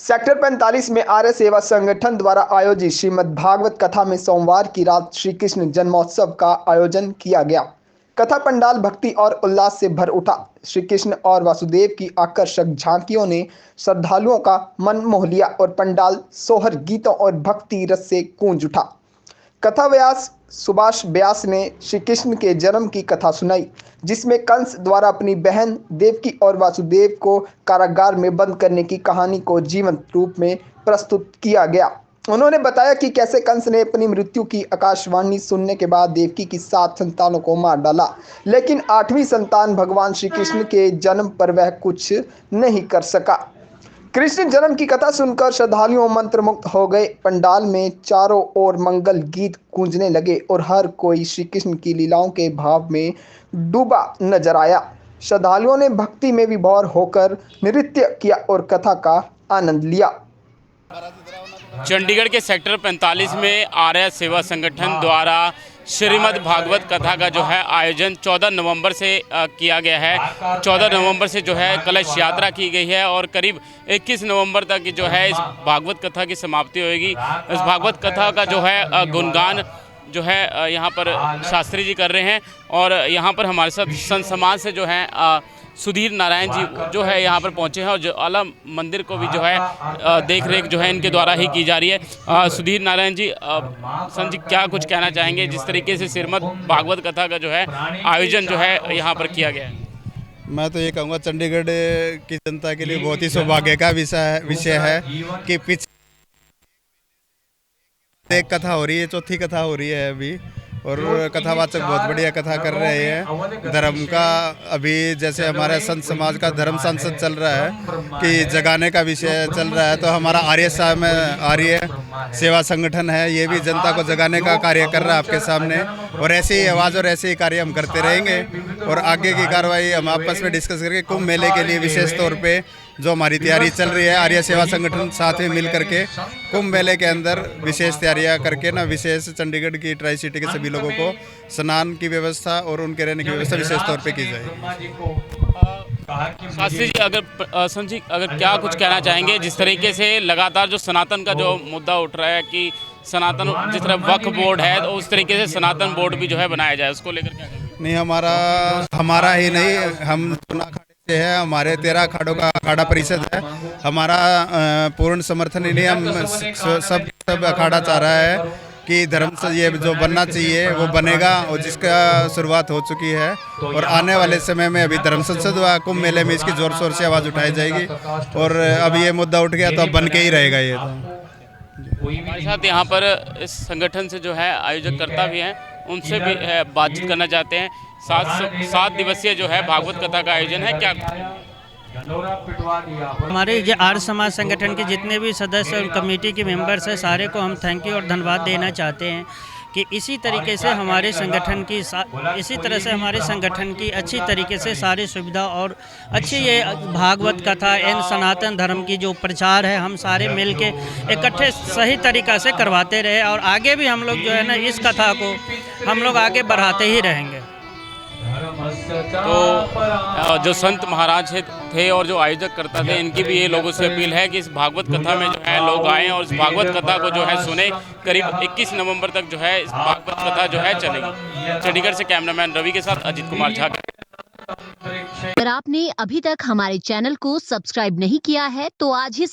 Sector 45 में आर्य सेवा संगठन द्वारा आयोजित श्रीमद् भागवत कथा में सोमवार की रात श्री कृष्ण जन्मोत्सव का आयोजन किया गया। कथा पंडाल भक्ति और उल्लास से भर उठा। श्री कृष्ण और वासुदेव की आकर्षक झांकियों ने श्रद्धालुओं का मन मोह लिया और पंडाल सोहर गीतों और भक्ति रस से गूंज उठा। कथा व्यास सुभाष व्यास ने श्री कृष्ण के जन्म की कथा सुनाई, जिसमें कंस द्वारा अपनी बहन देवकी और वासुदेव को कारागार में बंद करने की कहानी को जीवंत रूप में प्रस्तुत किया गया। उन्होंने बताया कि कैसे कंस ने अपनी मृत्यु की आकाशवाणी सुनने के बाद देवकी की 7 संतानों को मार डाला, लेकिन 8वीं संतान भगवान श्री कृष्ण के जन्म पर वह कुछ नहीं कर सका। कृष्ण जन्म की कथा सुनकर श्रद्धालुओं मंत्रमुग्ध हो गए। पंडाल में चारों ओर मंगल गीत गूंजने लगे और हर कोई श्री कृष्ण की लीलाओं के भाव में डूबा नजर आया। श्रद्धालुओं ने भक्ति में विभोर होकर नृत्य किया और कथा का आनंद लिया। चंडीगढ़ के सेक्टर 45 में आर्य सेवा संगठन द्वारा श्रीमद् भागवत कथा का जो है आयोजन 14 नवंबर से किया गया है। 14 नवंबर से जो है कलश यात्रा की गई है और करीब 21 नवंबर तक जो है इस भागवत कथा की समाप्ति होगी। इस भागवत कथा का जो है गुणगान जो है यहाँ पर शास्त्री जी कर रहे हैं और यहाँ पर हमारे साथ संत समाज से जो है सुधीर नारायण जी जो है यहाँ पर पहुँचे हैं और जो आला मंदिर को भी जो है देख रेख जो है इनके द्वारा ही की जा रही है। सुधीर नारायण जी, संत जी क्या कुछ कहना चाहेंगे जिस तरीके से श्रीमद् भागवत कथा का जो है आयोजन जो है यहाँ पर किया गया है? मैं तो ये कहूँगा चंडीगढ़ की जनता के लिए बहुत ही सौभाग्य का विषय है कि पिछले एक कथा हो रही है, चौथी कथा हो रही है अभी, और कथावाचक बहुत बढ़िया कथा कर रहे हैं। धर्म का अभी जैसे हमारे संत समाज का धर्म संसद चल रहा है कि जगाने का विषय चल रहा है, तो हमारा आर्य सेवा संगठन है, ये भी जनता को जगाने का कार्य कर रहा है आपके सामने। और ऐसे ही आवाज़ और ऐसे ही कार्य हम करते रहेंगे और आगे की कार्रवाई हम आपस में डिस्कस करके कुंभ मेले के लिए विशेष तौर पे जो हमारी तैयारी चल रही है, आर्य सेवा संगठन साथ में मिल करके कुंभ मेले के अंदर विशेष तैयारियां करके ना विशेष चंडीगढ़ की ट्राई सिटी के सभी लोगों को स्नान की व्यवस्था और उनके रहने की व्यवस्था विशेष तौर पे की जाएगी। शास्त्री जी, अगर संत जी अगर क्या कुछ कहना चाहेंगे जिस तरीके से लगातार जो सनातन का जो मुद्दा उठ रहा है कि सनातन जिस तरह वक्फ बोर्ड है तो उस तरीके से सनातन बोर्ड भी जो है बनाया जाए, उसको लेकर क्या कहेंगे? नहीं, हमारा ही नहीं, हम है, हमारे 13 अखाड़ों का अखाड़ा परिषद है, हमारा पूर्ण समर्थन ही नहीं, हम सब अखाड़ा चाह रहा है कि धर्म से ये जो बनना चाहिए वो बनेगा और जिसका शुरुआत हो चुकी है और आने वाले समय में अभी धर्म संसद व कुंभ मेले में इसकी जोर शोर से आवाज़ उठाई जाएगी और अब ये मुद्दा उठ गया तो अब बन के ही रहेगा। ये तो हमारे साथ यहाँ पर इस संगठन से जो है आयोजक करता भी हैं, उनसे भी बातचीत करना चाहते हैं। 7 दिवसीय जो है भागवत कथा का आयोजन है, क्या हमारे जो आर्य समाज संगठन के जितने भी सदस्य और कमेटी के मेंबर्स हैं, सारे को हम थैंक यू और धन्यवाद देना चाहते हैं कि इसी तरीके से हमारे संगठन की अच्छी तरीके से सारी सुविधा और अच्छी ये भागवत कथा एवं सनातन धर्म की जो प्रचार है हम सारे मिल के इकट्ठे सही तरीक़ा से करवाते रहे और आगे भी हम लोग जो है ना इस कथा को हम लोग आगे बढ़ाते ही रहेंगे। तो जो संत महाराज थे और जो आयोजक करता थे, इनकी भी ये लोगों से अपील है कि इस भागवत कथा में जो है लोग आएँ और इस भागवत कथा को जो है सुने। करीब 21 नवंबर तक जो है इस भागवत कथा जो है चलेगी। चंडीगढ़ से कैमरामैन रवि के साथ अजीत कुमार झा। अगर आपने अभी तक हमारे चैनल को सब्सक्राइब नहीं किया है तो आज ही